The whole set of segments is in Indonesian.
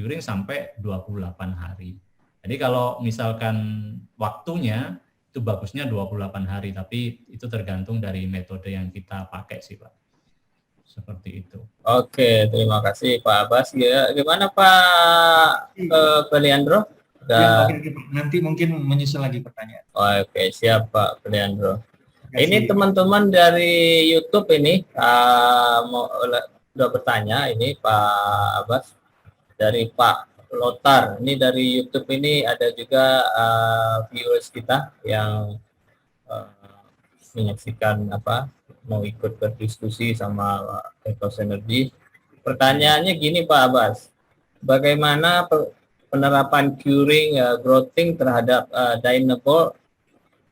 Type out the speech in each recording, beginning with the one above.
Curing sampai 28 hari. Jadi kalau misalkan waktunya itu bagusnya 28 hari, tapi itu tergantung dari metode yang kita pakai sih Pak. Seperti itu. Oke, terima kasih Pak Abbas. Gimana Pak Leandro? Ya, oke, nanti mungkin menyusul lagi pertanyaan. Oke, siap Pak Leandro. Ini teman-teman dari YouTube ini udah bertanya ini Pak Abbas. Dari Pak Lotar, ini dari YouTube ini ada juga viewers kita yang menyaksikan mau ikut berdiskusi sama Ethos Energy. Pertanyaannya gini Pak Abbas, bagaimana penerapan curing growthing terhadap dynable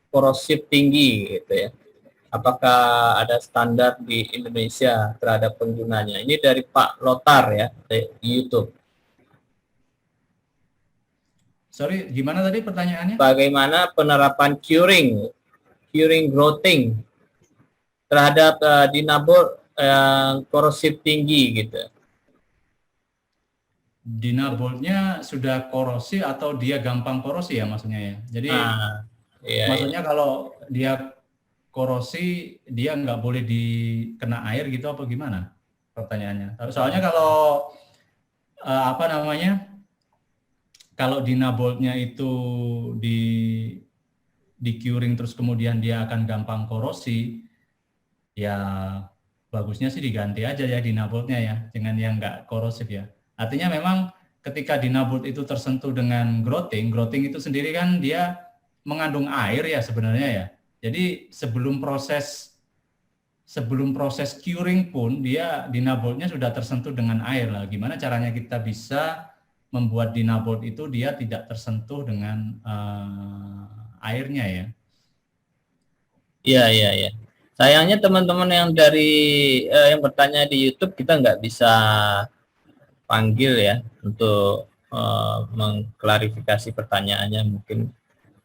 korosif tinggi gitu ya? Apakah ada standar di Indonesia terhadap penggunanya? Ini dari Pak Lotar ya, di YouTube. Sorry, gimana tadi pertanyaannya? Bagaimana penerapan curing growthing terhadap dinabol korosif tinggi gitu? Dinabolnya sudah korosi atau dia gampang korosi ya maksudnya ya? Jadi maksudnya kalau dia korosi, dia nggak boleh dikena air gitu apa gimana pertanyaannya? Soalnya kalau kalau dinabolnya itu di curing terus kemudian dia akan gampang korosi, ya bagusnya sih diganti aja ya dinabolnya ya, dengan yang nggak korosif ya. Artinya memang ketika dinabolt itu tersentuh dengan growthing itu sendiri kan dia mengandung air ya sebenarnya ya. Jadi sebelum proses curing pun dia dinaboltnya sudah tersentuh dengan air lah. Gimana caranya kita bisa membuat dinabolt itu dia tidak tersentuh dengan airnya ya. Iya. Sayangnya teman-teman yang yang bertanya di YouTube kita nggak bisa panggil ya untuk mengklarifikasi pertanyaannya, mungkin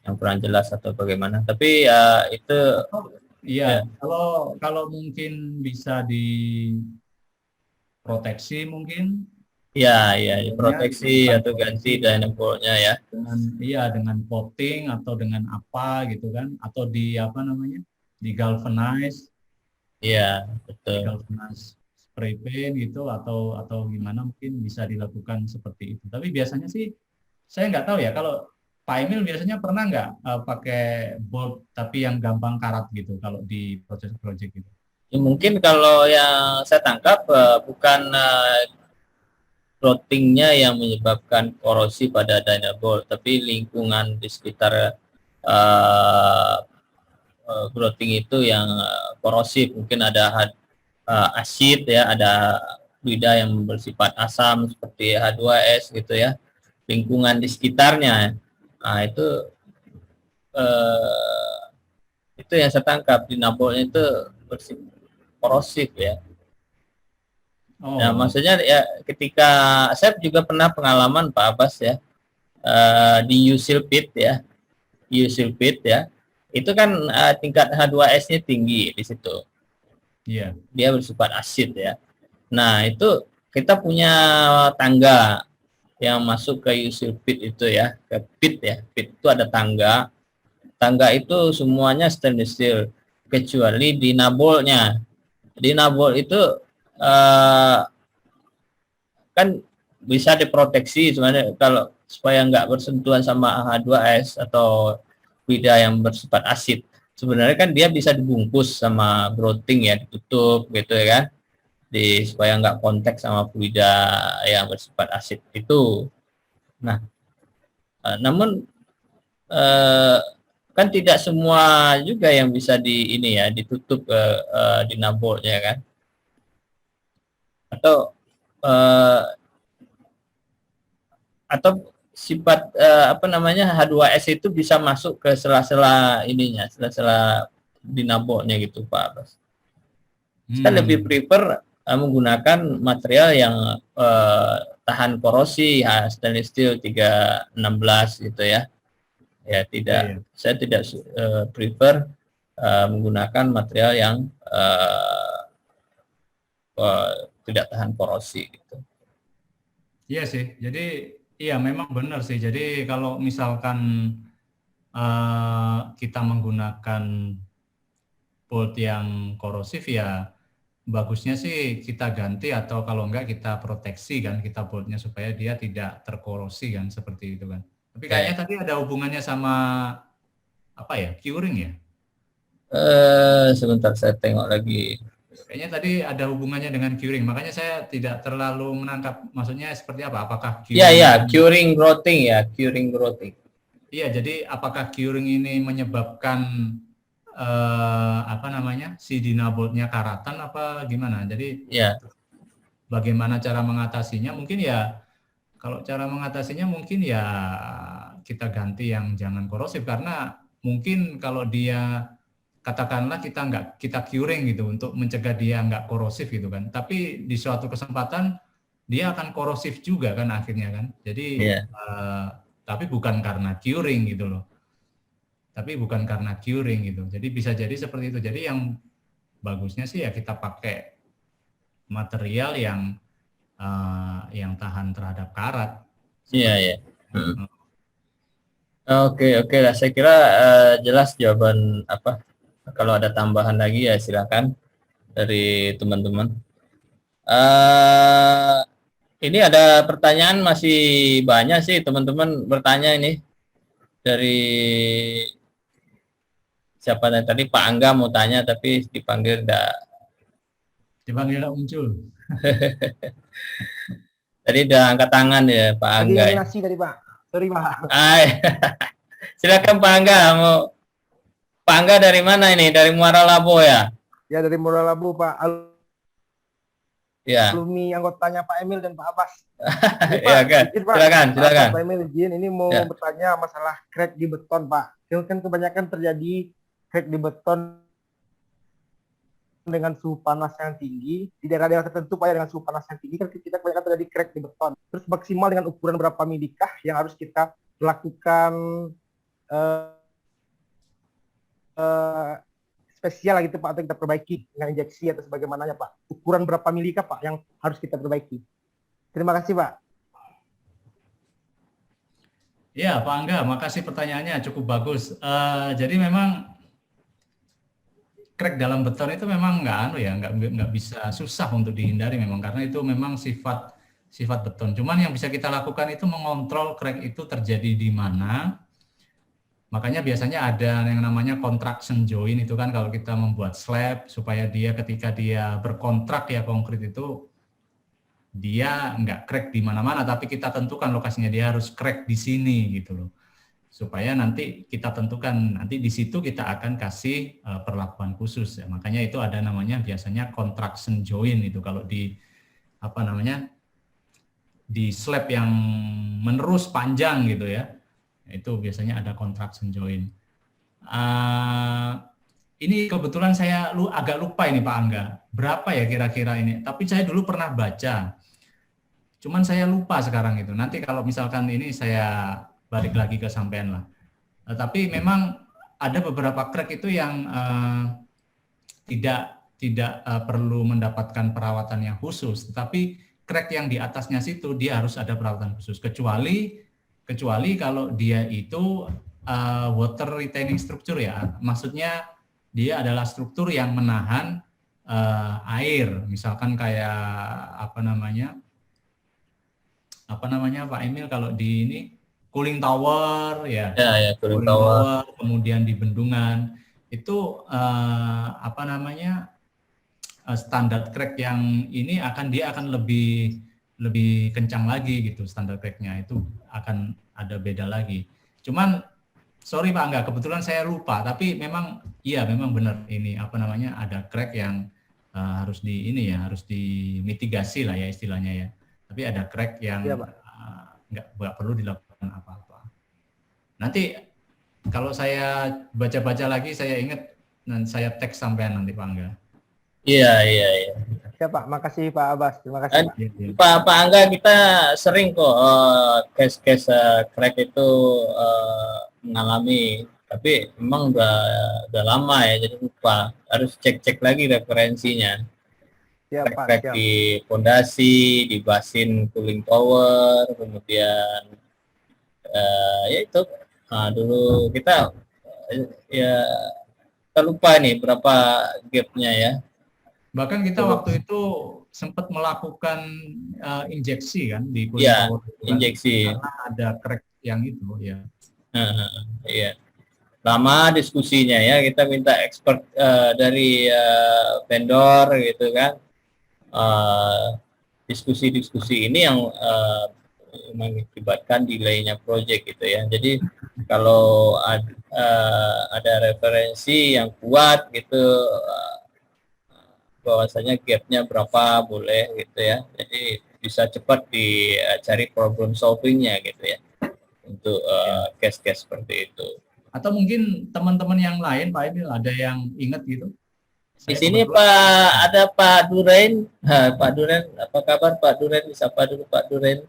yang kurang jelas atau bagaimana. Tapi itu iya, kalau mungkin bisa diproteksi mungkin. Iya, proteksi atau ganti dynable-nya ya. Dengan coating atau dengan apa gitu kan, atau di galvanize. Iya, betul. Galvanize spray paint gitu atau gimana mungkin bisa dilakukan seperti itu. Tapi biasanya sih saya nggak tahu ya, kalau Pak Emil biasanya pernah nggak pakai bolt tapi yang gampang karat gitu kalau di project gitu? Ya, mungkin kalau yang saya tangkap bukan growthing-nya yang menyebabkan korosi pada dynable, tapi lingkungan di sekitar growthing itu yang korosif. Mungkin ada asid ya, ada fluida yang bersifat asam seperti H2S gitu ya, lingkungan di sekitarnya. Nah itu yang saya tangkap, dinabolnya itu bersifat korosif ya. Nah, maksudnya ya ketika saya juga pernah pengalaman Pak Abbas ya, di usil pit ya, itu kan tingkat H2S-nya tinggi di situ. Iya. Dia bersifat asid ya. Nah itu kita punya tangga yang masuk ke usil pit itu ya, ke pit ya. Pit itu ada tangga. tangga itu semuanya stainless steel kecuali dinabol-nya. Dinabol itu kan bisa diproteksi sebenarnya kalau supaya nggak bersentuhan sama H2S atau fluida yang bersifat asid. Sebenarnya kan dia bisa dibungkus sama growting ya, ditutup gitu ya kan, supaya nggak kontak sama fluida yang bersifat asid itu. Nah, namun kan tidak semua juga yang bisa ditutup dinabol ya kan, atau sifat H2S itu bisa masuk ke sela-sela sela-sela dinaboknya gitu Pak Abbas. Saya lebih prefer menggunakan material yang tahan korosi, stainless steel 316 gitu ya. Ya tidak, saya tidak prefer menggunakan material yang tidak tahan korosi gitu. Iya sih, jadi iya memang benar sih. Jadi kalau misalkan kita menggunakan bolt yang korosif ya bagusnya sih kita ganti atau kalau enggak kita proteksi kan, kita boltnya supaya dia tidak terkorosi kan, seperti itu kan. Tapi kayaknya tadi ada hubungannya sama apa ya, curing ya? Sebentar saya tengok lagi. Kayaknya tadi ada hubungannya dengan curing, makanya saya tidak terlalu menangkap maksudnya seperti apa, apakah curing? Iya, curing growting ya, curing growting. Iya, jadi apakah curing ini menyebabkan si dinaboltnya karatan apa gimana? Jadi ya, bagaimana cara mengatasinya? Mungkin ya kalau cara mengatasinya mungkin ya kita ganti yang jangan korosif, karena mungkin kalau dia katakanlah kita curing gitu untuk mencegah dia nggak korosif gitu kan, tapi di suatu kesempatan dia akan korosif juga kan akhirnya kan. Jadi tapi bukan karena curing gitu loh. Tapi bukan karena curing gitu. Jadi bisa jadi seperti itu. Jadi yang bagusnya sih ya kita pakai material yang tahan terhadap karat. Iya. Oke lah. Saya kira jelas jawaban apa. Kalau ada tambahan lagi ya silakan dari teman-teman. Ini ada pertanyaan masih banyak sih teman-teman bertanya ini dari siapa tadi Pak Angga mau tanya tapi dipanggil enggak muncul. Tadi udah angkat tangan ya Pak Angga. Tadi dari Pak. Sorry Pak. Silakan Pak Angga. Pak Angga dari mana ini? Dari Muara Labu ya? Ya dari Muara Labu Pak. Ya. Alumni anggotanya Pak Emil dan Pak Abbas. Ya kan. Silakan. Pak Emil izin ini mau bertanya masalah crack di beton Pak. Kan kebanyakan terjadi crack di beton dengan suhu panas yang tinggi di daerah-daerah tertentu Pak, dengan suhu panas yang tinggi kan kita kebanyakan terjadi crack di beton. Terus maksimal dengan ukuran berapa milikah yang harus kita lakukan spesial gitu Pak, atau kita perbaiki dengan injeksi atau sebagaimananya Pak? Ukuran berapa milikah Pak yang harus kita perbaiki? Terima kasih Pak. Ya Pak Angga, makasih pertanyaannya cukup bagus. Jadi memang crack dalam beton itu memang nggak bisa, susah untuk dihindari memang, karena itu memang sifat beton. Cuman yang bisa kita lakukan itu mengontrol crack itu terjadi di mana. Makanya biasanya ada yang namanya contraction joint itu kan kalau kita membuat slab supaya dia ketika dia berkontrak ya konkrit itu dia nggak crack di mana-mana, tapi kita tentukan lokasinya dia harus crack di sini gitu loh. Supaya nanti kita tentukan nanti di situ kita akan kasih perlakuan khusus ya. Makanya itu ada namanya biasanya contraction joint itu kalau di di slab yang menerus panjang gitu ya. Itu biasanya ada contraction joint. Ini kebetulan saya agak lupa ini Pak Angga. Berapa ya kira-kira ini? Tapi saya dulu pernah baca. Cuman saya lupa sekarang itu. Nanti kalau misalkan ini saya balik lagi ke sampean lah. Tapi memang ada beberapa crack itu yang tidak perlu mendapatkan perawatan yang khusus, tetapi crack yang di atasnya situ dia harus ada perawatan khusus, kecuali kalau dia itu water retaining structure ya. Maksudnya dia adalah struktur yang menahan air. Misalkan kayak apa namanya Pak Emil kalau di ini cooling tower ya. Ya, cooling Cooling tower. tower, kemudian di bendungan itu standar crack yang ini dia akan lebih kencang lagi gitu, standar cracknya itu akan ada beda lagi. Cuman sorry Pak Angga, kebetulan saya lupa, tapi memang benar ini ada crack yang harus dimitigasi lah ya istilahnya ya. Tapi ada crack yang Iya, Pak. nggak perlu dilakukan apa-apa. Nanti kalau saya baca-baca lagi saya ingat dan saya teks sampean nanti Pak Angga. Iya. Ya Pak, makasih Pak Abbas. Terima kasih Pak. Pak Angga, kita sering kok case-case crack itu mengalami, tapi memang udah lama ya, jadi lupa. Harus cek lagi referensinya. Ya Pak, Crack siap. di pondasi, di basin cooling tower, kemudian ya itu. Nah, dulu kita lupa nih berapa gapnya ya. Bahkan kita waktu itu sempat melakukan injeksi kan di cooling Ya, tower itu kan, injeksi. karena ada crack yang itu ya. Iya. Lama diskusinya ya, kita minta expert dari vendor gitu kan. Diskusi-diskusi ini yang mengakibatkan delaynya project gitu ya. Jadi kalau ada referensi yang kuat gitu, bahwasanya gapnya berapa boleh gitu ya. Jadi bisa cepat dicari problem solvingnya gitu ya untuk case-case seperti itu. Atau mungkin teman-teman yang lain Pak Emil ada yang ingat gitu? Di sini ada Pak Duren. Pak Duren, apa kabar Pak Duren? Disapa dulu Pak Duren.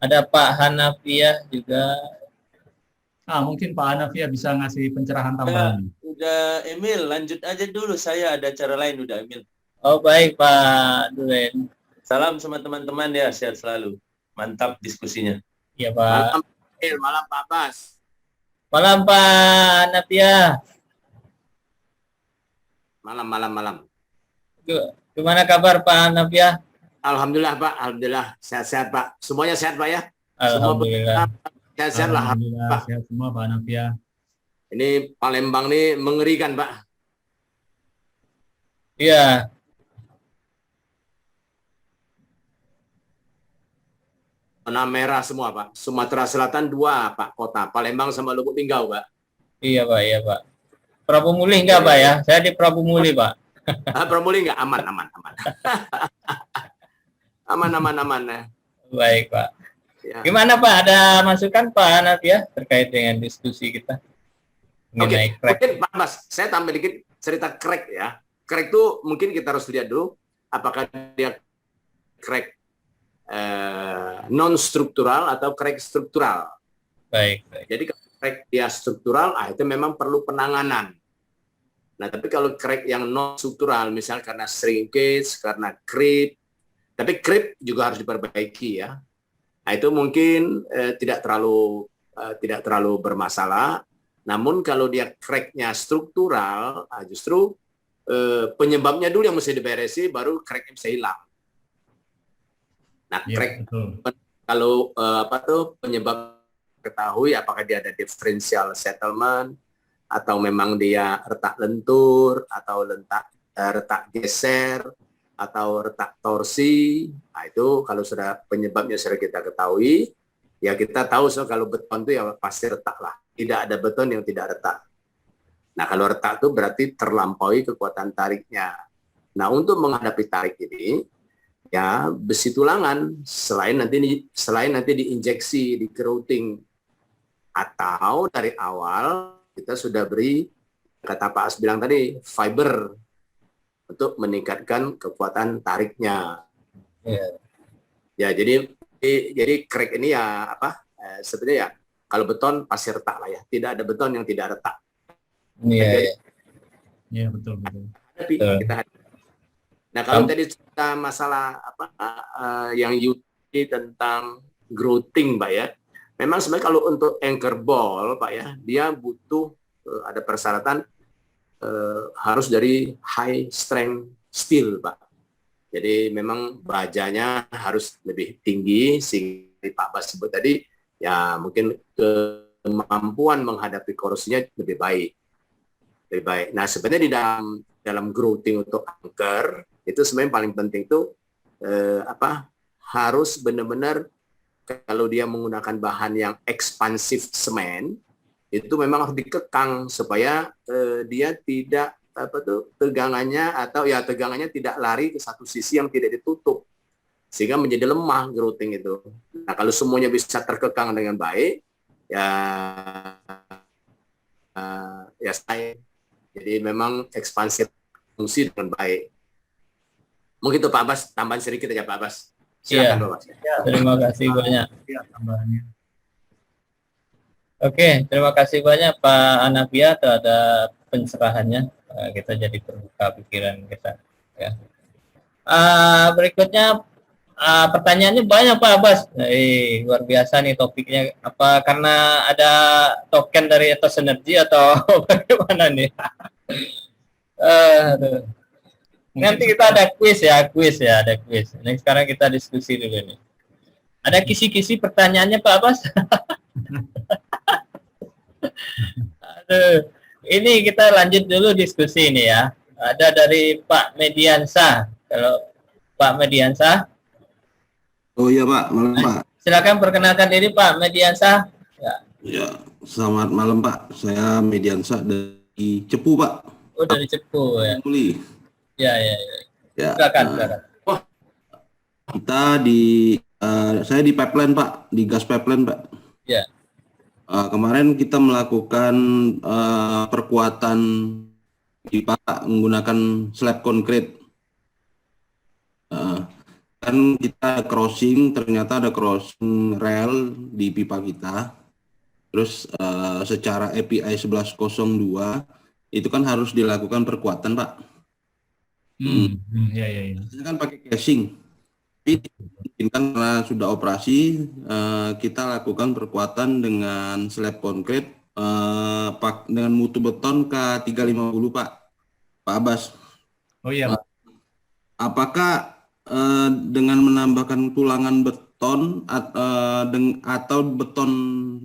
Ada Pak Hanafiah juga. Mungkin Pak Hanafiah bisa ngasih pencerahan tambahan. Udah Emil, lanjut aja dulu. Saya ada acara lain udah Emil. Oh baik Pak Duren. Salam sama teman-teman ya, sehat selalu. Mantap diskusinya. Iya Pak. Malam Pak Abbas. Malam Pak Hanafiah. Malam. Gimana kabar Pak Hanafiah? Alhamdulillah Pak, alhamdulillah sehat-sehat Pak. Semuanya sehat Pak ya? Alhamdulillah. Sehat-sehat lah Pak. Sehat semua Pak Hanafiah. Ini Palembang nih mengerikan Pak. Iya. Warna merah semua Pak. Sumatera Selatan 2 Pak kota. Palembang sama Lubuk Linggau Pak. Iya Pak. Prabu Muli enggak Pak ya? Saya di Prabu Muli Pak. Promoli enggak? Aman. aman. Baik Pak. Ya. Gimana Pak? Ada masukan Pak Hanafiah terkait dengan diskusi kita? Oke, mungkin Pak Mas, saya tambah dikit cerita crack ya. Crack itu mungkin kita harus lihat dulu apakah dia crack non struktural atau crack struktural. Baik. Jadi kalau crack dia struktural, itu memang perlu penanganan. Nah, tapi kalau crack yang non struktural, misal karena shrinkage, karena creep, tapi creep juga harus diperbaiki ya. Nah, itu mungkin tidak terlalu bermasalah. Namun kalau dia cracknya struktural, justru penyebabnya dulu yang mesti diberesi, baru cracknya bisa hilang. Nah, crack kalau penyebab ketahui apakah dia ada differential settlement atau memang dia retak lentur atau retak geser atau retak torsi. Nah, itu kalau sudah penyebabnya sudah kita ketahui, ya kita tahu kalau beton itu ya pasti retak lah. Tidak ada beton yang tidak retak. Nah, kalau retak itu berarti terlampaui kekuatan tariknya. Nah, untuk menghadapi tarik ini, ya besi tulangan selain nanti diinjeksi, di grouting, atau dari awal kita sudah beri, kata Pak As bilang tadi, fiber untuk meningkatkan kekuatan tariknya. Ya, jadi crack ini ya sebenarnya ya kalau beton pasti retak lah ya. Tidak ada beton yang tidak retak. Iya, betul. Tapi kita nah, kalau tadi cerita masalah yang UT tentang growing, Pak ya. Memang sebenarnya kalau untuk anchor ball, Pak ya, dia butuh ada persyaratan harus dari high strength steel, Pak. Jadi memang bajanya harus lebih tinggi, sehingga Pak Bas sebut tadi, ya mungkin kemampuan menghadapi korosinya lebih baik. Lebih baik. Nah sebenarnya di dalam grouting untuk anchor, itu sebenarnya paling penting itu harus benar-benar kalau dia menggunakan bahan yang ekspansif semen, itu memang harus dikekang supaya dia tidak tegangannya tidak lari ke satu sisi yang tidak ditutup sehingga menjadi lemah grouting itu. Nah kalau semuanya bisa terkekang dengan baik ya saya jadi memang ekspansif fungsi dengan baik. Mungkin itu Pak Abbas, tambahan sedikit aja Pak Abbas. Silakan Pak Abbas. Terima kasih banyak. Ya, tambahannya. Oke, terima kasih banyak Pak Anavia terhadap pencerahannya. Kita jadi terbuka pikiran kita. Ya. Berikutnya pertanyaannya banyak Pak Abbas. Luar biasa nih topiknya. Apa karena ada token dari Ethos Energy atau bagaimana nih? Nanti kita ada kuis ya, ada kuis. Ini sekarang kita diskusi dulu nih. Ada kisi-kisi pertanyaannya Pak Abbas? Aduh, ini kita lanjut dulu diskusi ini ya. Ada dari Pak Mediansa. Kalau Pak Mediansa. Oh iya Pak, malam Pak. Silakan perkenalkan diri Pak Mediansa. Ya, selamat malam Pak. Saya Mediansa dari Cepu Pak. Oh dari Cepu ya. Muli. Ya. Silakan. Kita saya di pipeline Pak, di gas pipeline Pak. Ya. Kemarin kita melakukan perkuatan pipa menggunakan slab konkrit. Kan kita crossing, ternyata ada crossing rel di pipa kita. Terus secara API 1102 itu kan harus dilakukan perkuatan Pak. Ya. Ini kan pakai casing. Tapi mungkin karena sudah operasi, kita lakukan perkuatan dengan slab konkrit dengan mutu beton K350 Pak Abbas. Oh iya Pak. Apakah dengan menambahkan tulangan beton atau beton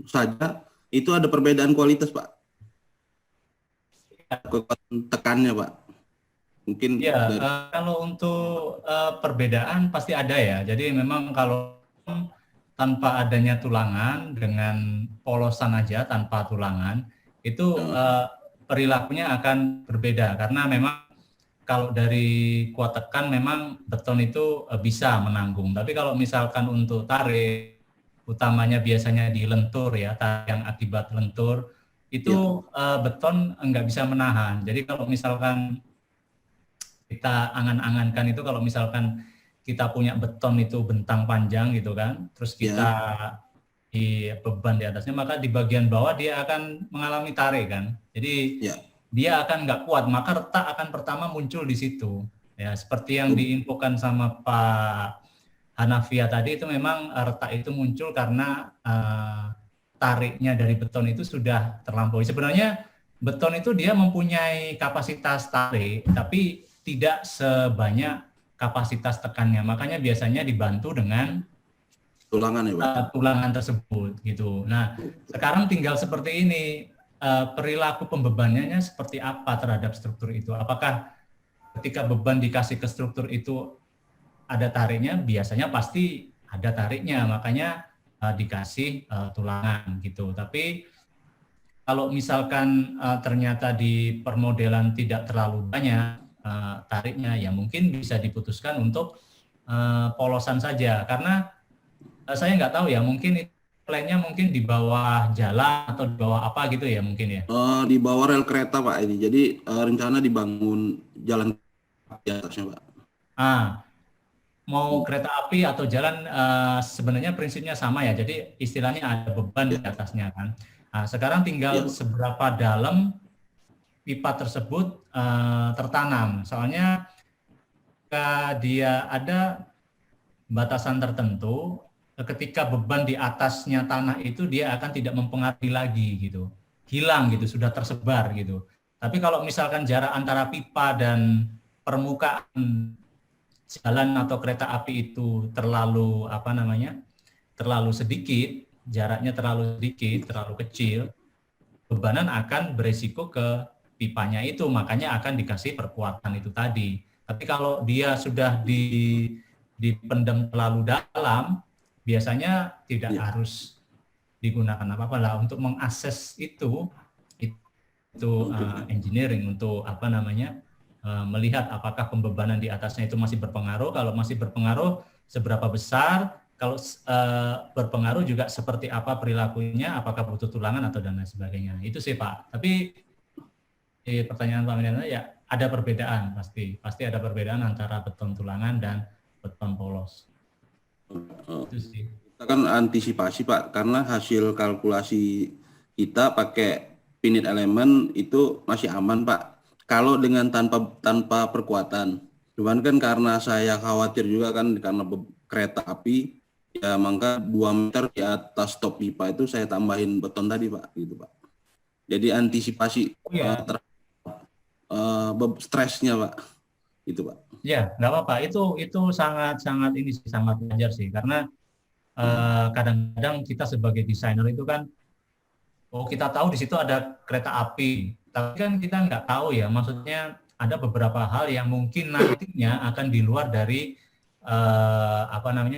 saja itu ada perbedaan kualitas Pak? Kekuatan tekannya Pak? Mungkin ya, kalau untuk perbedaan pasti ada ya. Jadi memang kalau tanpa adanya tulangan dengan polosan aja tanpa tulangan itu perilakunya akan berbeda karena memang kalau dari kuat tekan memang beton itu bisa menanggung. Tapi kalau misalkan untuk tarik utamanya biasanya di lentur ya, tarik yang akibat lentur itu beton nggak bisa menahan. Jadi kalau misalkan kita angan-angankan itu kalau misalkan kita punya beton itu bentang panjang gitu kan, terus kita di beban di atasnya, maka di bagian bawah dia akan mengalami tarik kan. Jadi dia akan nggak kuat, maka retak akan pertama muncul di situ. Ya seperti yang diinfokan sama Pak Hanafia tadi itu memang retak itu muncul karena tariknya dari beton itu sudah terlampaui. Sebenarnya beton itu dia mempunyai kapasitas tarik, tapi tidak sebanyak kapasitas tekannya, makanya biasanya dibantu dengan tulangan ya Pak? Tulangan tersebut gitu. Nah sekarang tinggal seperti ini, perilaku pembebanannya seperti apa terhadap struktur itu? Apakah ketika beban dikasih ke struktur itu ada tariknya? Biasanya pasti ada tariknya, makanya dikasih tulangan gitu. Tapi kalau misalkan ternyata di permodelan tidak terlalu banyak tariknya, ya mungkin bisa diputuskan untuk polosan saja, karena saya nggak tahu ya, mungkin plannya mungkin di bawah jalan atau di bawah apa gitu ya mungkin ya. Di bawah rel kereta Pak ini, jadi rencana dibangun jalan di atasnya Pak. Mau kereta api atau jalan sebenarnya prinsipnya sama ya, jadi istilahnya ada beban di atasnya kan. Sekarang tinggal seberapa dalam pipa tersebut tertanam. Soalnya jika dia ada batasan tertentu, ketika beban di atasnya tanah itu dia akan tidak mempengaruhi lagi gitu. Hilang gitu, sudah tersebar gitu. Tapi kalau misalkan jarak antara pipa dan permukaan jalan atau kereta api itu terlalu terlalu sedikit, jaraknya terlalu sedikit, terlalu kecil, bebanan akan beresiko ke pipanya itu, makanya akan dikasih perkuatan itu tadi. Tapi kalau dia sudah dipendam terlalu dalam, biasanya tidak harus digunakan apa-apa lah untuk mengakses itu engineering untuk melihat apakah pembebanan di atasnya itu masih berpengaruh. Kalau masih berpengaruh, seberapa besar? Kalau berpengaruh juga seperti apa perilakunya? Apakah butuh tulangan atau dan lain sebagainya? Itu sih Pak. Tapi pertanyaan Pak Menana ya ada perbedaan pasti ada perbedaan antara beton tulangan dan beton polos. Itu sih. Kita kan antisipasi Pak, karena hasil kalkulasi kita pakai finite element itu masih aman Pak. Kalau dengan tanpa perkuatan, cuman kan karena saya khawatir juga kan karena kereta api, ya maka 2 meter di atas top pipa itu saya tambahin beton tadi Pak, gitu Pak. Jadi antisipasi stresnya Pak, itu Pak. Ya nggak apa-apa, itu sangat wajar sih, karena kadang-kadang kita sebagai desainer itu kan, kita tahu di situ ada kereta api. Tapi kan kita nggak tahu ya, maksudnya ada beberapa hal yang mungkin nantinya akan di luar dari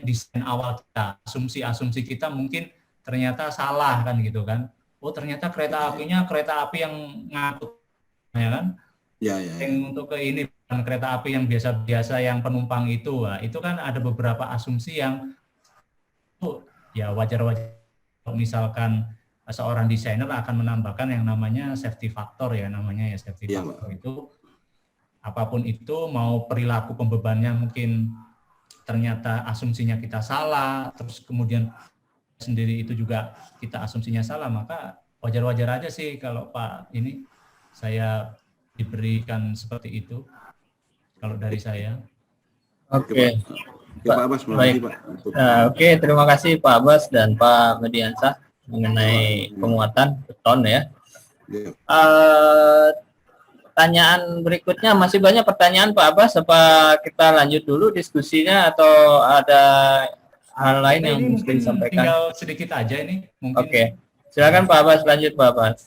desain awal kita. Asumsi kita mungkin ternyata salah kan gitu kan. Oh ternyata kereta apinya kereta api yang ngangkut, ya kan? Ya. Yang untuk ke ini bukan kereta api yang biasa-biasa yang penumpang itu. Nah, itu kan ada beberapa asumsi yang ya wajar-wajar. Misalkan seorang desainer akan menambahkan yang namanya safety factor safety factor itu apapun itu, mau perilaku pembebannya mungkin ternyata asumsinya kita salah, terus kemudian sendiri itu juga kita asumsinya salah, maka wajar-wajar aja sih kalau Pak ini saya diberikan seperti itu kalau dari saya. Oke. Pak Abbas, baik. Oke, terima kasih Pak Abbas dan Pak Mediansah mengenai penguatan beton ya. Pertanyaan berikutnya, masih banyak pertanyaan Pak Abbas, apa kita lanjut dulu diskusinya atau ada hal lain yang mesti disampaikan? Tinggal sedikit aja ini mungkin. Oke. Silakan Pak Abbas, lanjut Pak Abbas.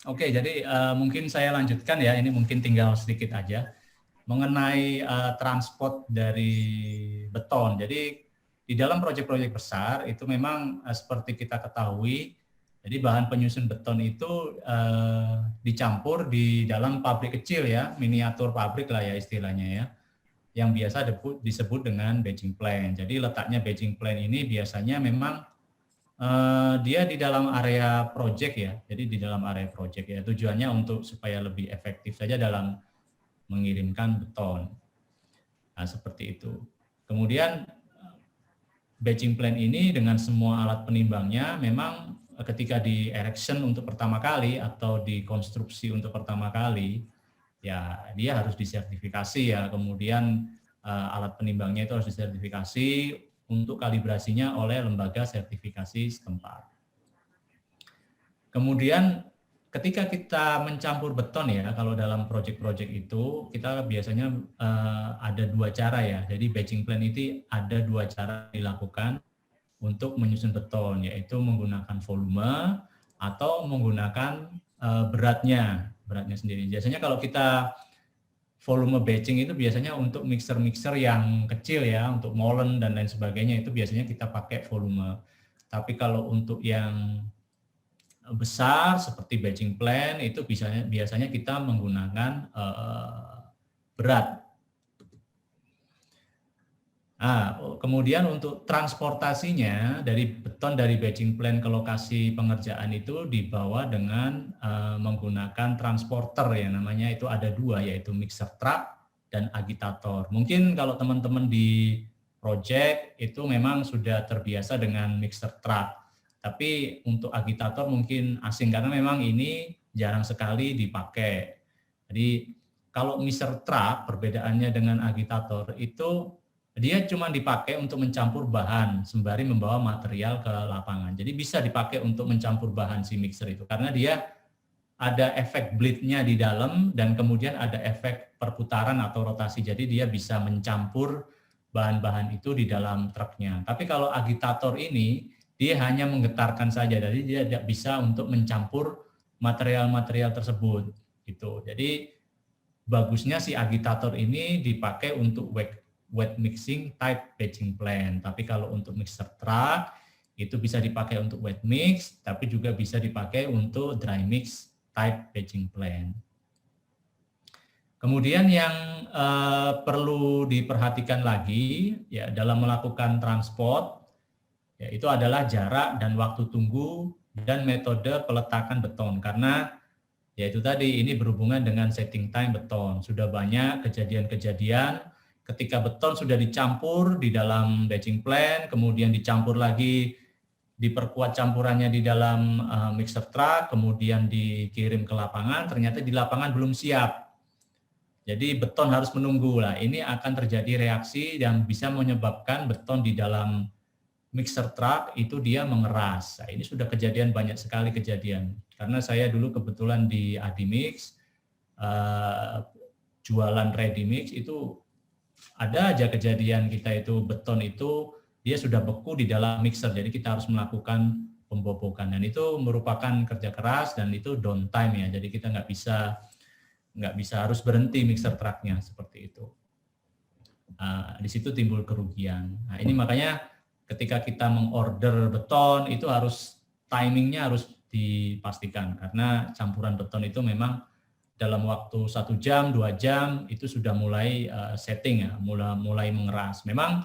Oke, jadi mungkin saya lanjutkan ya, ini mungkin tinggal sedikit aja mengenai transport dari beton. Jadi di dalam proyek-proyek besar itu memang seperti kita ketahui, jadi bahan penyusun beton itu dicampur di dalam pabrik kecil ya, miniatur pabrik lah ya istilahnya ya, yang biasa disebut dengan batching plant. Jadi letaknya batching plant ini biasanya memang dia di dalam area proyek ya, jadi di dalam area proyek ya, tujuannya untuk supaya lebih efektif saja dalam mengirimkan beton. Nah, seperti itu. Kemudian batching plant ini dengan semua alat penimbangnya memang ketika di erection untuk pertama kali atau di konstruksi untuk pertama kali, ya dia harus disertifikasi ya. Kemudian alat penimbangnya itu harus disertifikasi untuk kalibrasinya oleh lembaga sertifikasi setempat. Kemudian ketika kita mencampur beton ya, kalau dalam proyek-proyek itu kita biasanya ada 2 cara ya. Jadi batching plant itu ada 2 cara dilakukan untuk menyusun beton, yaitu menggunakan volume atau menggunakan beratnya sendiri. Biasanya kalau kita volume batching itu biasanya untuk mixer-mixer yang kecil ya, untuk molen dan lain sebagainya itu biasanya kita pakai volume. Tapi kalau untuk yang besar seperti batching plant itu biasanya kita menggunakan berat. Nah, kemudian untuk transportasinya dari beton dari batching plant ke lokasi pengerjaan itu dibawa dengan menggunakan transporter ya, namanya itu ada 2 yaitu mixer truck dan agitator. Mungkin kalau teman-teman di project itu memang sudah terbiasa dengan mixer truck. Tapi untuk agitator mungkin asing karena memang ini jarang sekali dipakai. Jadi kalau mixer truck perbedaannya dengan agitator itu dia cuma dipakai untuk mencampur bahan sembari membawa material ke lapangan. Jadi bisa dipakai untuk mencampur bahan si mixer itu karena dia ada efek bleed-nya di dalam dan kemudian ada efek perputaran atau rotasi. Jadi dia bisa mencampur bahan-bahan itu di dalam truknya. Tapi kalau agitator ini dia hanya menggetarkan saja, jadi dia tidak bisa untuk mencampur material-material tersebut. Gitu. Jadi bagusnya si agitator ini dipakai untuk wet mixing type batching plant. Tapi kalau untuk mixer truck itu bisa dipakai untuk wet mix, tapi juga bisa dipakai untuk dry mix type batching plant. Kemudian yang perlu diperhatikan lagi ya dalam melakukan transport ya, itu adalah jarak dan waktu tunggu dan metode peletakan beton karena ya itu tadi ini berhubungan dengan setting time beton. Sudah banyak kejadian-kejadian ketika beton sudah dicampur di dalam batching plant, kemudian dicampur lagi, diperkuat campurannya di dalam mixer truck, kemudian dikirim ke lapangan, ternyata di lapangan belum siap. Jadi beton harus menunggu lah. Ini akan terjadi reaksi yang bisa menyebabkan beton di dalam mixer truck itu dia mengeras. Nah, ini sudah kejadian, banyak sekali kejadian. Karena saya dulu kebetulan di Adimix, jualan ready mix itu ada aja kejadian kita itu beton itu dia sudah beku di dalam mixer, jadi kita harus melakukan pembobokan dan itu merupakan kerja keras dan itu downtime ya, jadi kita nggak bisa harus berhenti mixer trucknya seperti itu. Di situ timbul kerugian. Nah ini makanya ketika kita mengorder beton itu harus timingnya harus dipastikan karena campuran beton itu memang dalam waktu 1 jam, 2 jam itu sudah mulai setting ya, mulai mengeras. Memang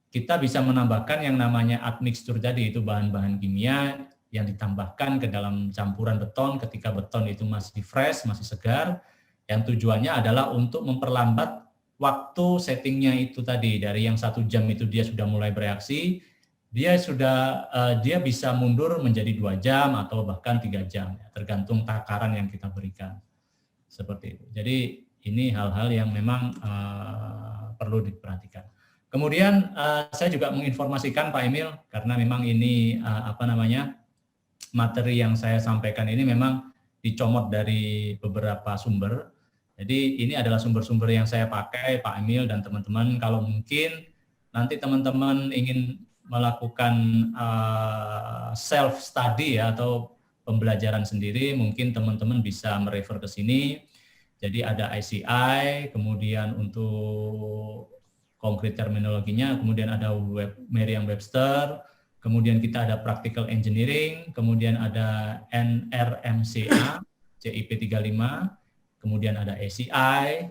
kita bisa menambahkan yang namanya admixture tadi, itu bahan-bahan kimia yang ditambahkan ke dalam campuran beton ketika beton itu masih fresh, masih segar, yang tujuannya adalah untuk memperlambat waktu settingnya itu tadi, dari yang 1 jam itu dia sudah mulai bereaksi, dia bisa mundur menjadi 2 jam atau bahkan 3 jam, ya, tergantung takaran yang kita berikan. Seperti itu. Jadi ini hal-hal yang memang perlu diperhatikan. Kemudian saya juga menginformasikan Pak Emil karena memang ini materi yang saya sampaikan ini memang dicomot dari beberapa sumber. Jadi ini adalah sumber-sumber yang saya pakai Pak Emil dan teman-teman. Kalau mungkin nanti teman-teman ingin melakukan self study ya, atau pembelajaran sendiri, mungkin teman-teman bisa merefer ke sini. Jadi ada ICI, kemudian untuk konkret terminologinya, kemudian ada Merriam-Webster, kemudian kita ada practical engineering, kemudian ada NRMCA, CIP 35, kemudian ada ACI,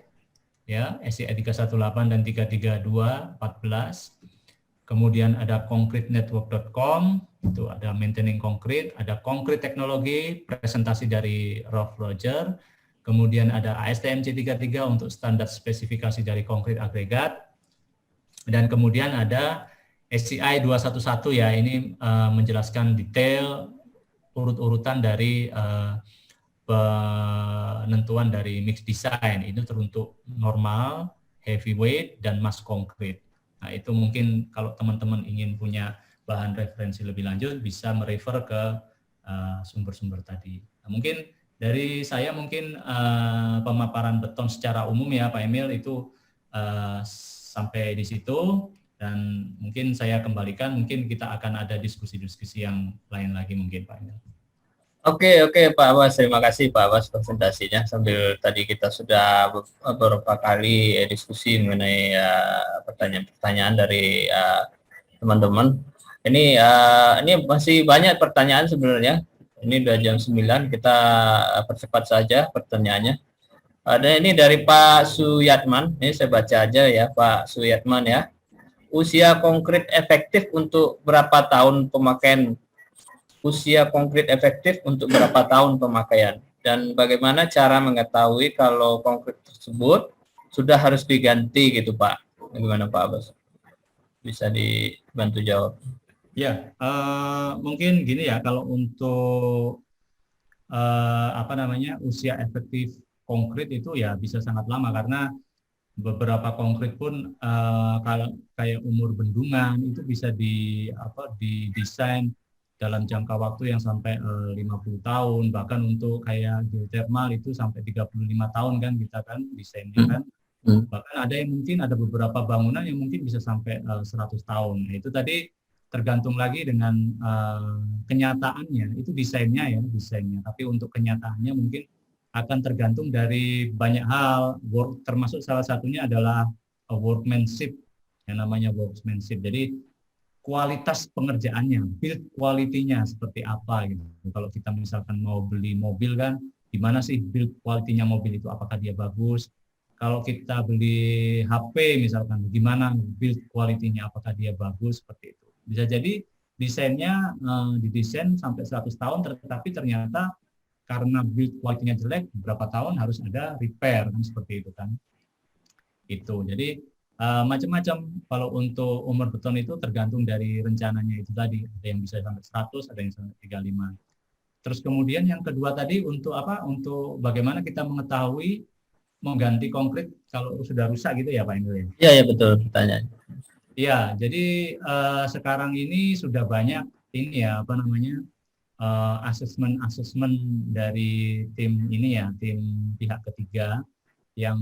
ya, ACI 318 dan 332, 14. Kemudian ada concretenetwork.com, itu ada maintaining concrete, ada concrete teknologi, presentasi dari Rolf Roger, kemudian ada ASTM C33 untuk standar spesifikasi dari konkret agregat, dan kemudian ada SCI 211 ya, ini menjelaskan detail urut-urutan dari penentuan dari mix design, itu teruntuk normal, heavyweight, dan mass concrete. Nah, itu mungkin kalau teman-teman ingin punya bahan referensi lebih lanjut bisa merefer ke sumber-sumber tadi. Nah, mungkin dari saya mungkin pemaparan beton secara umum ya Pak Emil itu sampai di situ, dan mungkin saya kembalikan, mungkin kita akan ada diskusi-diskusi yang lain lagi mungkin Pak Emil. Oke Pak Abbas, terima kasih Pak Abbas presentasinya. Sambil tadi kita sudah beberapa kali diskusi mengenai pertanyaan-pertanyaan dari teman-teman. Ini masih banyak pertanyaan sebenarnya. Ini udah jam 9, kita percepat saja pertanyaannya. Ada ini dari Pak Suyatman, ini saya baca aja ya Pak Suyatman ya. Usia konkret efektif untuk berapa tahun pemakaian? Usia konkret efektif untuk berapa tahun pemakaian, dan bagaimana cara mengetahui kalau konkret tersebut sudah harus diganti gitu Pak? Bagaimana Pak Abbas? Bisa dibantu jawab? Ya, mungkin gini ya, kalau untuk usia efektif konkret itu ya bisa sangat lama karena beberapa konkret pun kalau kayak umur bendungan itu bisa didesain dalam jangka waktu yang sampai 50 tahun, bahkan untuk kayak geothermal itu sampai 35 tahun kan kita kan desainnya kan. Bahkan ada yang mungkin ada beberapa bangunan yang mungkin bisa sampai 100 tahun. Nah, itu tadi tergantung lagi dengan kenyataannya, itu desainnya. Tapi untuk kenyataannya mungkin akan tergantung dari banyak hal, termasuk salah satunya adalah workmanship, yang namanya workmanship. Jadi kualitas pengerjaannya, build quality-nya seperti apa gitu. Kalau kita misalkan mau beli mobil kan, gimana sih build quality-nya mobil itu, apakah dia bagus? Kalau kita beli HP misalkan, gimana build quality-nya, apakah dia bagus, seperti itu. Bisa jadi desainnya didesain sampai 100 tahun, tetapi ternyata karena build quality-nya jelek, beberapa tahun harus ada repair kan, seperti itu kan. Itu. Jadi macam-macam. Kalau untuk umur beton itu tergantung dari rencananya itu tadi. Ada yang bisa sampai 100, ada yang sampai 35. Terus kemudian yang kedua tadi untuk apa? Untuk bagaimana kita mengetahui mengganti konkret kalau sudah rusak gitu ya Pak Emil? Iya, ya betul pertanyaan. Iya, jadi sekarang ini sudah banyak ini ya apa namanya asesmen dari tim ini ya, tim pihak ketiga yang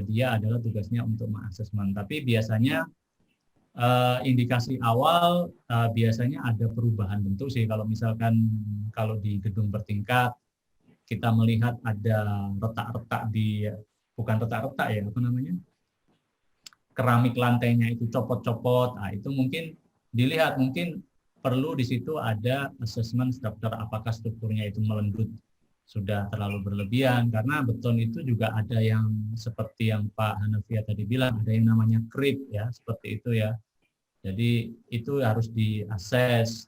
dia adalah tugasnya untuk mengasesmen. Tapi biasanya indikasi awal biasanya ada perubahan bentuk sih. Kalau misalkan kalau di gedung bertingkat kita melihat ada retak-retak bukan retak-retak ya apa namanya, keramik lantainya itu copot-copot, nah itu mungkin dilihat, mungkin perlu di situ ada asesmen struktur, apakah strukturnya itu melendut sudah terlalu berlebihan, karena beton itu juga ada yang seperti yang Pak Hanafia tadi bilang, ada yang namanya creep ya, seperti itu ya. Jadi itu harus diakses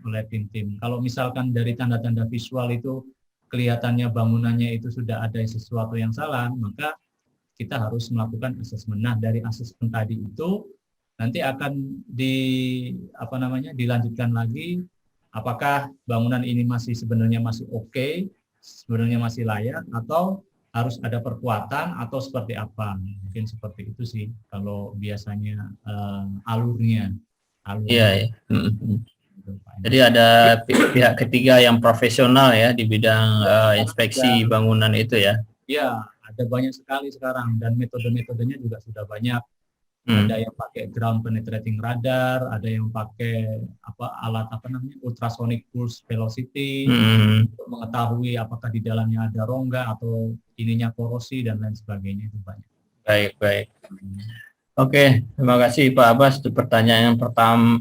oleh tim-tim. Kalau misalkan dari tanda-tanda visual itu kelihatannya bangunannya itu sudah ada sesuatu yang salah, maka kita harus melakukan asesmen. Nah, dari asesmen tadi itu nanti akan dilanjutkan lagi apakah bangunan ini sebenarnya masih oke, sebenarnya masih layak, atau harus ada perkuatan atau seperti apa. Mungkin seperti itu sih kalau biasanya alurnya. Iya, ya. Jadi ada pihak ketiga yang profesional ya di bidang inspeksi bangunan itu ya. Iya, ada banyak sekali sekarang dan metode-metodenya juga sudah banyak. Ada yang pakai ground penetrating radar, ada yang pakai alat ultrasonic pulse velocity untuk mengetahui apakah di dalamnya ada rongga atau ininya korosi dan lain sebagainya, itu banyak. Baik. Oke, terima kasih Pak Abbas. Itu pertanyaan yang pertama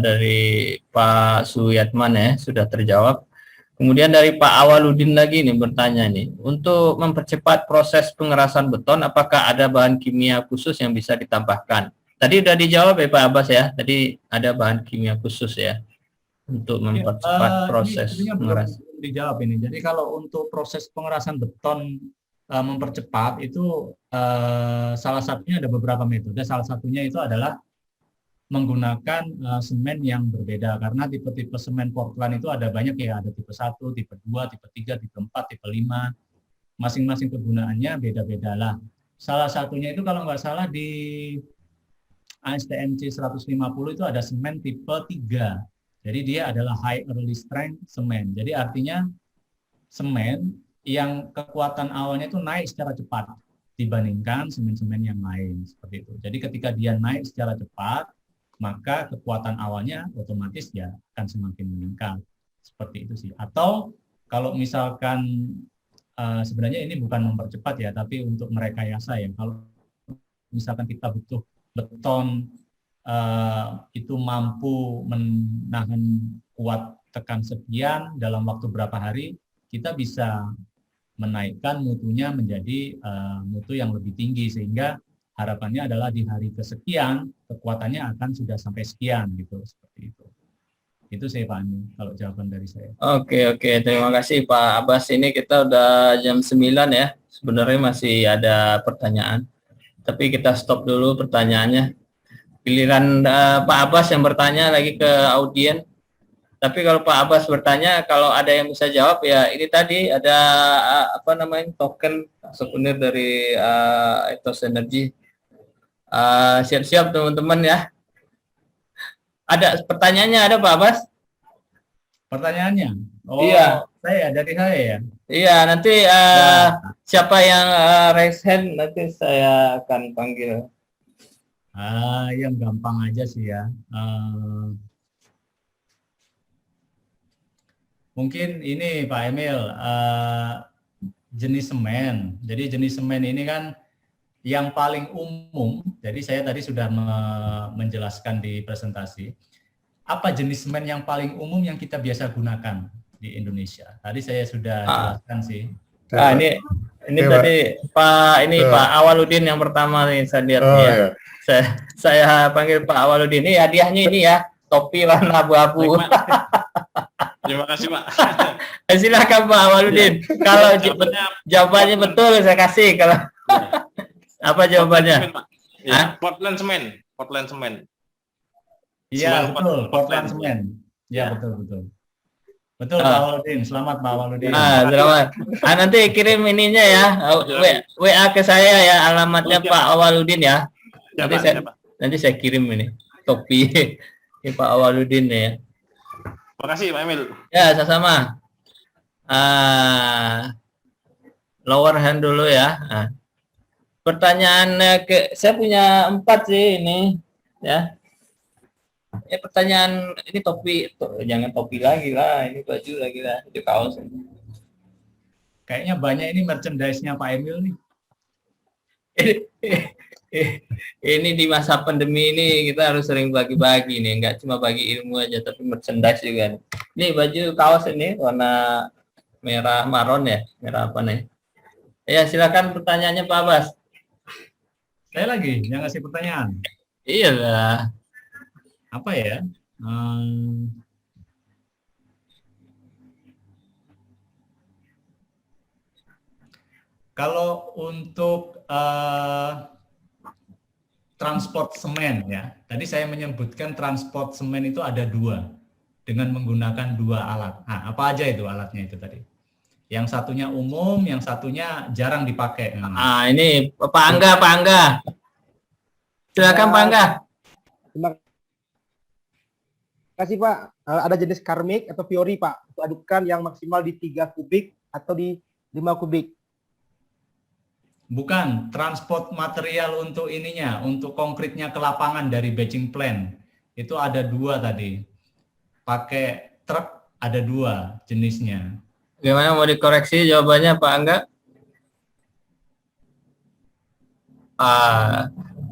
dari Pak Suyatman ya, sudah terjawab. Kemudian dari Pak Awaludin lagi nih bertanya nih, untuk mempercepat proses pengerasan beton, apakah ada bahan kimia khusus yang bisa ditambahkan? Tadi udah dijawab ya Pak Abbas ya, tadi ada bahan kimia khusus ya untuk mempercepat proses pengerasan. Dijawab ini. Jadi kalau untuk proses pengerasan beton mempercepat itu salah satunya ada beberapa metode. Salah satunya itu adalah menggunakan semen yang berbeda, karena tipe-tipe semen Portland itu ada banyak ya, ada tipe 1, tipe 2, tipe 3, tipe 4, tipe 5. Masing-masing kegunaannya beda-beda lah. Salah satunya itu kalau nggak salah di ASTM C150 itu ada semen tipe 3. Jadi dia adalah high early strength semen. Jadi artinya semen yang kekuatan awalnya itu naik secara cepat dibandingkan semen-semen yang lain, seperti itu. Jadi ketika dia naik secara cepat, maka kekuatan awalnya otomatis ya akan semakin meningkat, seperti itu sih. Atau kalau misalkan sebenarnya ini bukan mempercepat ya, tapi untuk merekayasa ya. Kalau misalkan kita butuh beton itu mampu menahan kuat tekan sekian dalam waktu berapa hari, kita bisa menaikkan mutunya menjadi mutu yang lebih tinggi, sehingga harapannya adalah di hari kesekian kekuatannya akan sudah sampai sekian gitu, seperti itu. Itu saya Pak Ani, kalau jawaban dari saya. Oke, terima kasih Pak Abbas. Ini kita udah jam 9 ya. Sebenarnya masih ada pertanyaan, tapi kita stop dulu pertanyaannya. Giliran Pak Abbas yang bertanya lagi ke audien. Tapi kalau Pak Abbas bertanya, kalau ada yang bisa jawab ya ini tadi ada apa namanya token souvenir dari Ethos Energy. Siap-siap teman-teman ya. Ada pertanyaannya ada Pak Abbas? Pertanyaannya? Oh, Iya. dari saya ya. Iya, nanti siapa yang raise hand nanti saya akan panggil. Yang gampang aja sih ya. Mungkin ini Pak Emil, jenis semen. Jadi jenis semen ini kan yang paling umum, jadi saya tadi sudah menjelaskan di presentasi, apa jenis semen yang paling umum yang kita biasa gunakan di Indonesia. Tadi saya sudah jelaskan sih. Ini tadi Pak Awaludin yang pertama nih saya lihat ya. Iya. Saya panggil Pak Awaludin. Ini hadiahnya ini ya, topi warna abu-abu. Terima kasih, Pak. Silakan Pak Awaludin. Kalau jawabannya betul saya kasih. Kalau apa jawabannya? Ya, Portland Semen. Iya, Semen betul, Portland Portland. Semen. Ya, betul. Betul, Pak Awaludin. Selamat Pak Awaludin. Selamat. Nanti kirim ininya ya, WA ke saya ya, alamatnya Pak Awaludin ya. Nanti saya kirim ini topi Pak Awaludin ya. Terima kasih, Pak Emil. Ya, sama-sama. Lower hand dulu ya. Pertanyaannya saya punya 4 sih ini ya. Pertanyaan ini topi, jangan topi lagi lah, ini baju lagi lah, itu kaos. Kayaknya banyak ini merchandise-nya Pak Emil nih. Ini di masa pandemi ini kita harus sering bagi-bagi nih, nggak cuma bagi ilmu aja tapi merchandise juga. Ini baju kaos ini warna merah maron ya, merah apa nih? Ya silakan pertanyaannya Pak Abbas. Saya lagi yang ngasih pertanyaan. Iya lah. Apa ya? Kalau untuk transport semen ya, tadi saya menyebutkan transport semen itu ada 2 dengan menggunakan 2 alat. Nah, apa aja itu alatnya itu tadi? Yang satunya umum, yang satunya jarang dipakai. Ini Pak Angga. Silakan Pak Angga. Terima kasih Pak. Ada jenis karmik atau fiori Pak, untuk adukan yang maksimal di 3 kubik atau di 5 kubik. Bukan, transport material untuk ininya, untuk konkretnya ke lapangan dari batching plant. Itu ada 2 tadi. Pakai truk ada 2 jenisnya. Gimana mau dikoreksi jawabannya Pak Angga?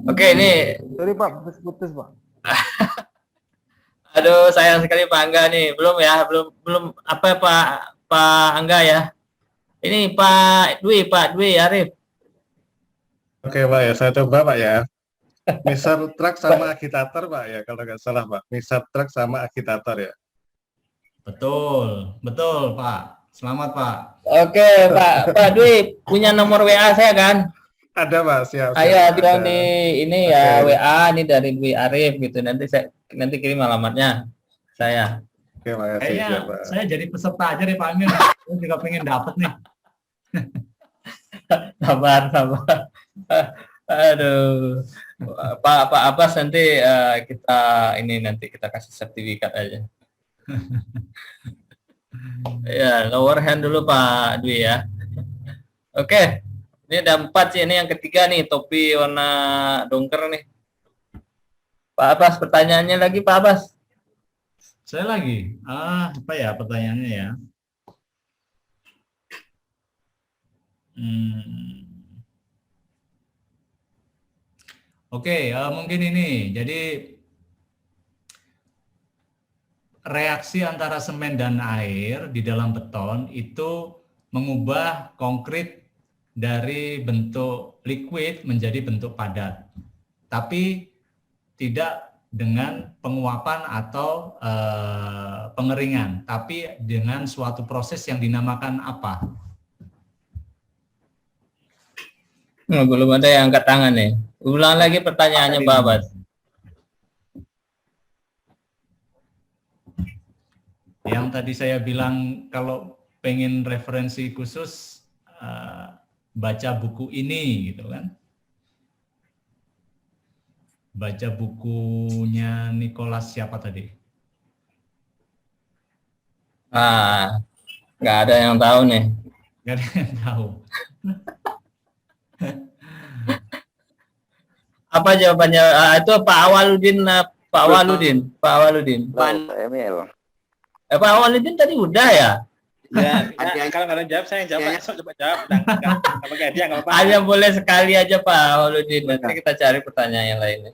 Oke, ini. Sorry Pak, putus Pak. Aduh, sayang sekali Pak Angga nih. Belum apa Pak Angga ya. Ini Pak Dwi Arif. Oke Pak ya, saya coba Pak ya. Misal truk sama agitator Pak ya, kalau nggak salah Pak. Misal truk sama agitator ya. Betul Pak. Selamat Pak. Oke Pak Dwi punya nomor WA saya kan? Ada Pak, siap. Ayo ada. di ini ya WA ini dari Dwi Arif gitu. Nanti kirim alamatnya saya. Oke Pak ya, Kayaknya siap Pak. saya jadi peserta aja deh Pak Amir. Saya juga pengen dapat nih. Sabar. Aduh. Pak Abbas nanti nanti kita kasih sertifikat aja. Ya, lower hand dulu Pak Dwi ya. Oke. Ini ada 4 sih, ini yang ketiga nih, topi warna dongker nih. Pak Abbas, pertanyaannya lagi Pak Abbas. Saya lagi. Apa ya pertanyaannya ya? Oke, mungkin ini. Jadi reaksi antara semen dan air di dalam beton itu mengubah konkret dari bentuk liquid menjadi bentuk padat. Tapi tidak dengan penguapan atau pengeringan, tapi dengan suatu proses yang dinamakan apa? Belum ada yang angkat tangan nih. Ulang lagi pertanyaannya Pak Abbas. Yang tadi saya bilang kalau pengen referensi khusus baca buku ini gitu kan. Baca bukunya Nicholas siapa tadi? Nggak ada yang tahu nih. Nggak ada yang tahu. Apa jawabannya? Itu Pak Awaludin. Pak Awaludin. Emil. Pak Awaludin tadi udah ya? Ya, Ada yang- kalau nggak ada yang jawab, saya yang jawab. Ya, ya. Coba jawab. Apa kayak dia nggak apa-apa. Hanya boleh sekali aja Pak Awaludin. Nanti kita cari pertanyaan yang lainnya.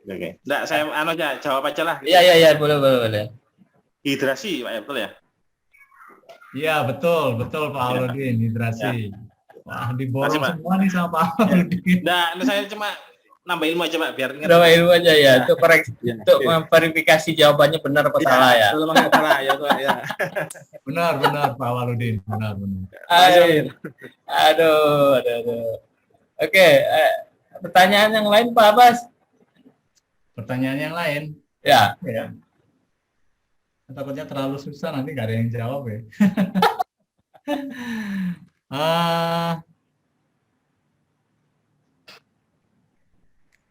Oke. Nggak, saya aja jawab aja lah. Iya, boleh. Hidrasi, Pak, ya, betul ya? Iya betul Pak Aludin, hidrasi. Wah diborong Makasih, Pak. semua nih sama Pak Aludin. Nah, saya cuma nambah ilmu aja, Pak, biar ingat. Udah ilmu aja ya. Untuk Ya. untuk memverifikasi jawabannya benar apa salah ya. Kalau nggak salah ya, tuh, ya. Benar Pak Aludin, benar. Aduh. Oke, pertanyaan yang lain Pak Abbas? Pertanyaan yang lain, Ya. ya. Takutnya terlalu susah nanti nggak ada yang jawab ya.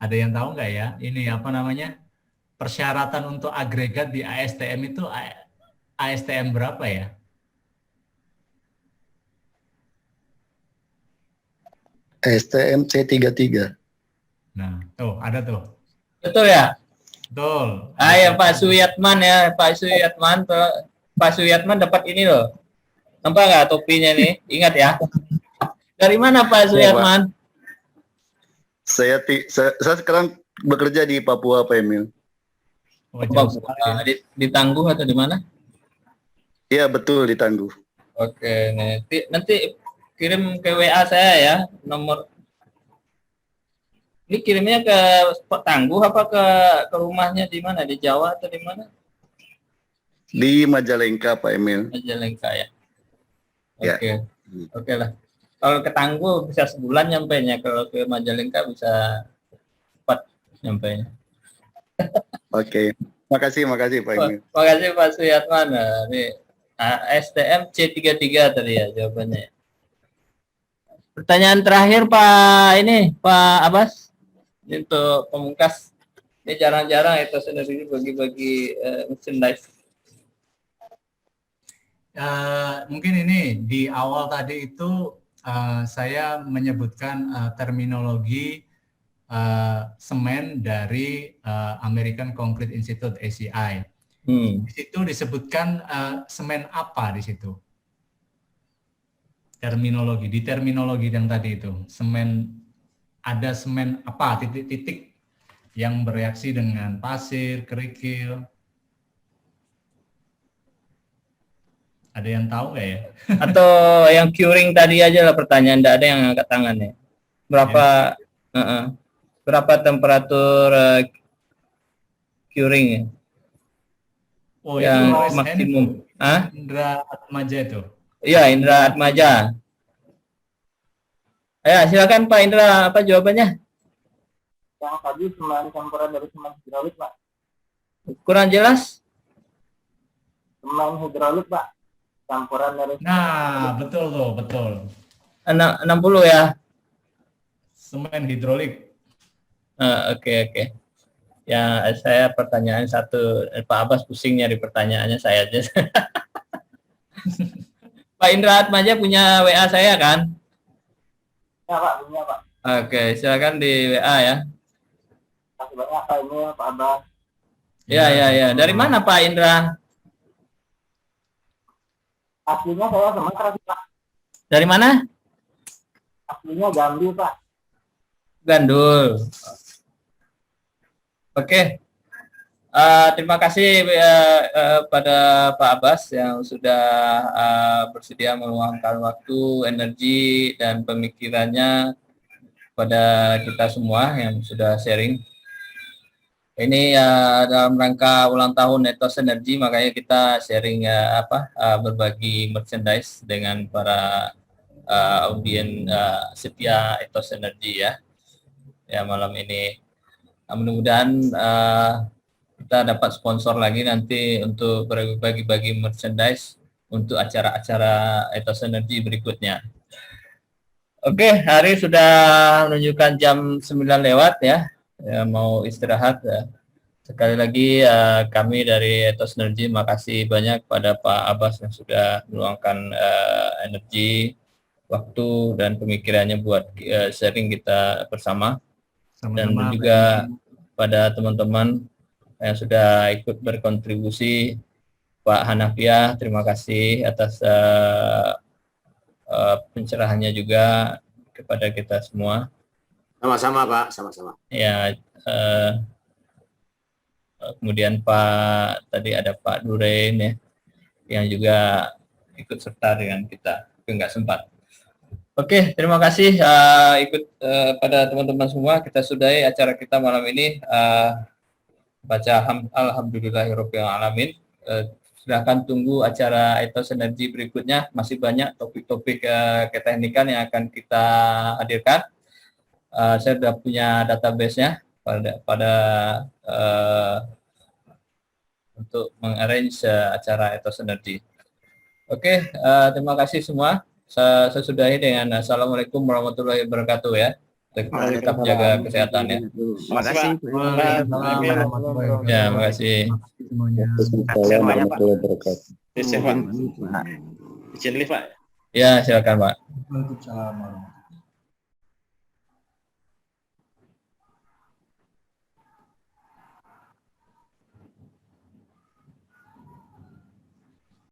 Ada yang tahu nggak ya? Ini apa namanya? Persyaratan untuk agregat di ASTM itu ASTM berapa ya? STM C33. Nah, tuh ada tuh. Betul ya? Betul. Ya Pak Suyatman ya, Pak Suyatman dapat ini loh. Nampak nggak topinya nih? Ingat ya. Dari mana Pak Suyatman? Saya sekarang bekerja di Papua, Pak Emil. Oh, jauh sekali. Di Tangguh atau di mana? Iya, betul, di Tangguh. Oke, nanti kirim ke WA saya ya, nomor. Ini kirimnya ke Tangguh apa ke rumahnya di mana? Di Jawa atau di mana? Di Majalengka, Pak Emil. Majalengka ya. Ya. Oke lah. Kalau ke Tangguh bisa sebulan nyampainya, kalau ke Majalengka bisa cepat nyampainya. Oke. Makasih Pak Emil. Makasih Pak Suyatman. Ini STM C33 tadi ya jawabannya. Pertanyaan terakhir Pak Abbas. Ini untuk pemungkas. Ini jarang-jarang itu sendiri bagi-bagi merchandise. Mungkin ini di awal tadi itu saya menyebutkan terminologi semen dari American Concrete Institute (ACI). Di situ disebutkan semen apa di situ? Di terminologi yang tadi itu ada semen apa titik-titik yang bereaksi dengan pasir, kerikil. Ada yang tahu nggak ya? Atau yang curing tadi aja lah pertanyaan, tidak ada yang angkat tangan ya. Berapa temperatur curing ya? Oh, yang itu maksimum. Indra Atmaja itu. Iya, Indra Atmaja. Ya, silakan Pak Indra, apa jawabannya? Yang tadi semen campuran dari semen hidrolik, Pak. Kurang jelas? Semen hidrolik, Pak. Campuran dari Nah, betul tuh, betul. 60 ya? Semen hidrolik. Oke. Ya, saya pertanyaan satu, Pak Abbas pusing nyari pertanyaannya saya aja. Pak Indra Atmaja punya WA saya kan? Ya, Pak, punya, Pak. Oke, silakan di WA ya. Terima kasih banyak, Pak Emil, Pak Abbas. Ya. Dari mana Pak Indra? Aslinya saya Sumatera, Pak. Dari mana? Aslinya Jambi, Pak. Gandul. Oke. Terima kasih pada Pak Abbas yang sudah bersedia meluangkan waktu, energi, dan pemikirannya pada kita semua yang sudah sharing. Ini dalam rangka ulang tahun Ethos Energy, makanya kita sharing berbagi merchandise dengan para audien setia Ethos Energy ya malam ini. Mudah-mudahan kita dapat sponsor lagi nanti untuk bagi-bagi merchandise untuk acara-acara Ethos Energy berikutnya. Oke, hari sudah menunjukkan jam 9 lewat ya, mau istirahat ya. Sekali lagi kami dari Ethos Energy makasih banyak pada Pak Abbas yang sudah meluangkan energi, waktu dan pemikirannya buat sharing kita bersama. Dan juga pada teman-teman yang sudah ikut berkontribusi, Pak Hanafiah, terima kasih atas pencerahannya juga kepada kita semua. Sama-sama Pak, sama-sama. Ya, kemudian tadi ada Pak Durain ya, yang juga ikut serta dengan kita, tapi nggak sempat. Oke, terima kasih ikut pada teman-teman semua. Kita sudahi acara kita malam ini. Baca alhamdulillahirabbil alamin. Silahkan tunggu acara Ethos Energy berikutnya. Masih banyak topik-topik keteknikan yang akan kita hadirkan. Saya sudah punya database-nya untuk mengarrange acara Ethos Energy. Oke, terima kasih semua. Saya sudahi dengan assalamualaikum warahmatullahi wabarakatuh ya. Tetap jaga kesehatan ya. Terima kasih. Ya, terima kasih. Assalamualaikum warahmatullahi wabarakatuh. Izin lift Pak. Ya, silakan Pak. Waalaikumsalam warahmatullahi wabarakatuh.